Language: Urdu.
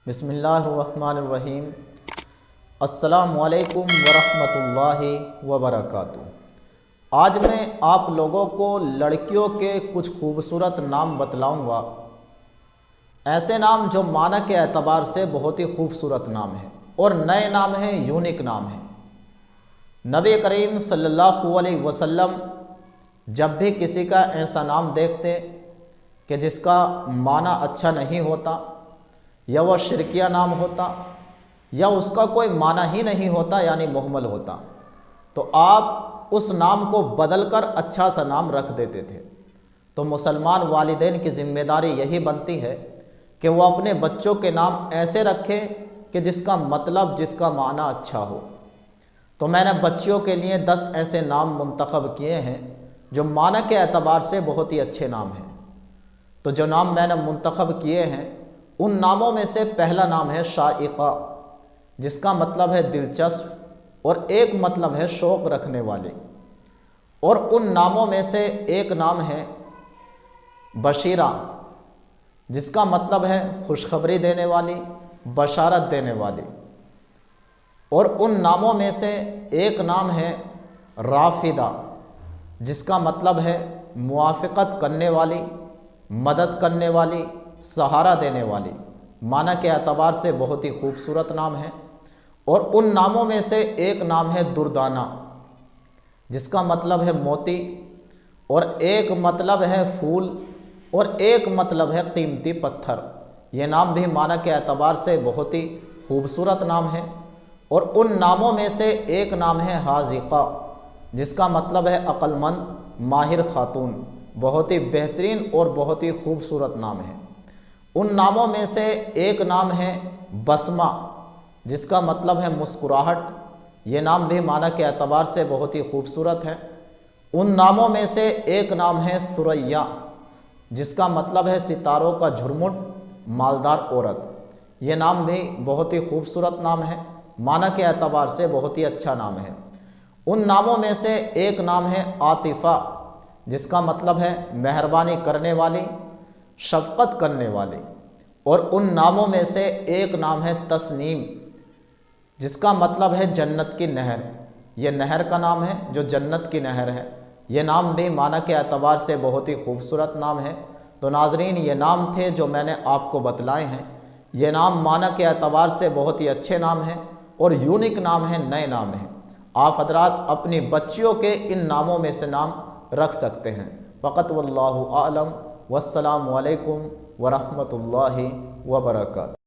بسم اللہ الرحمن الرحیم۔ السلام علیکم ورحمۃ اللہ وبرکاتہ۔ آج میں آپ لوگوں کو لڑکیوں کے کچھ خوبصورت نام بتلاؤں گا، ایسے نام جو معنی کے اعتبار سے بہت ہی خوبصورت نام ہیں اور نئے نام ہیں، یونیک نام ہیں۔ نبی کریم صلی اللہ علیہ وسلم جب بھی کسی کا ایسا نام دیکھتے کہ جس کا معنی اچھا نہیں ہوتا، یا وہ شرکیہ نام ہوتا، یا اس کا کوئی معنی ہی نہیں ہوتا یعنی مہمل ہوتا، تو آپ اس نام کو بدل کر اچھا سا نام رکھ دیتے تھے۔ تو مسلمان والدین کی ذمہ داری یہی بنتی ہے کہ وہ اپنے بچوں کے نام ایسے رکھے کہ جس کا مطلب، جس کا معنی اچھا ہو۔ تو میں نے بچیوں کے لیے 10 ایسے نام منتخب کیے ہیں جو معنی کے اعتبار سے بہت ہی اچھے نام ہیں۔ تو جو نام میں نے منتخب کیے ہیں، ان ناموں میں سے پہلا نام ہے شائقہ، جس کا مطلب ہے دلچسپ، اور ایک مطلب ہے شوق رکھنے والے۔ اور ان ناموں میں سے ایک نام ہے بشیرہ، جس کا مطلب ہے خوشخبری دینے والی، بشارت دینے والی۔ اور ان ناموں میں سے ایک نام ہے رافدہ، جس کا مطلب ہے موافقت کرنے والی، مدد کرنے والی، سہارا دینے والی۔ معنی کے اعتبار سے بہت ہی خوبصورت نام ہے۔ اور ان ناموں میں سے ایک نام ہے دردانہ، جس کا مطلب ہے موتی، اور ایک مطلب ہے پھول، اور ایک مطلب ہے قیمتی پتھر۔ یہ نام بھی معنی کے اعتبار سے بہت ہی خوبصورت نام ہے۔ اور ان ناموں میں سے ایک نام ہے حاذقہ، جس کا مطلب ہے عقل مند، ماہر خاتون۔ بہت ہی بہترین اور بہت ہی خوبصورت نام ہے۔ ان ناموں میں سے ایک نام ہے بسمہ، جس کا مطلب ہے مسکراہٹ۔ یہ نام بھی معنی کے اعتبار سے بہت ہی خوبصورت ہے۔ ان ناموں میں سے ایک نام ہے ثریا، جس کا مطلب ہے ستاروں کا جھرمٹ، مالدار عورت۔ یہ نام بھی بہت ہی خوبصورت نام ہے، معنی کے اعتبار سے بہت ہی اچھا نام ہے۔ ان ناموں میں سے ایک نام ہے عاطفہ، جس کا مطلب ہے مہربانی کرنے والی، شفقت کرنے والی۔ اور ان ناموں میں سے ایک نام ہے تسنیم، جس کا مطلب ہے جنت کی نہر۔ یہ نہر کا نام ہے جو جنت کی نہر ہے۔ یہ نام بھی معنی کے اعتبار سے بہت ہی خوبصورت نام ہے۔ تو ناظرین، یہ نام تھے جو میں نے آپ کو بتلائے ہیں۔ یہ نام معنی کے اعتبار سے بہت ہی اچھے نام ہیں اور یونیک نام ہیں، نئے نام ہیں۔ آپ حضرات اپنی بچیوں کے ان ناموں میں سے نام رکھ سکتے ہیں۔ فقط واللہ اعلم، والسلام علیکم ورحمۃ اللہ وبرکاتہ۔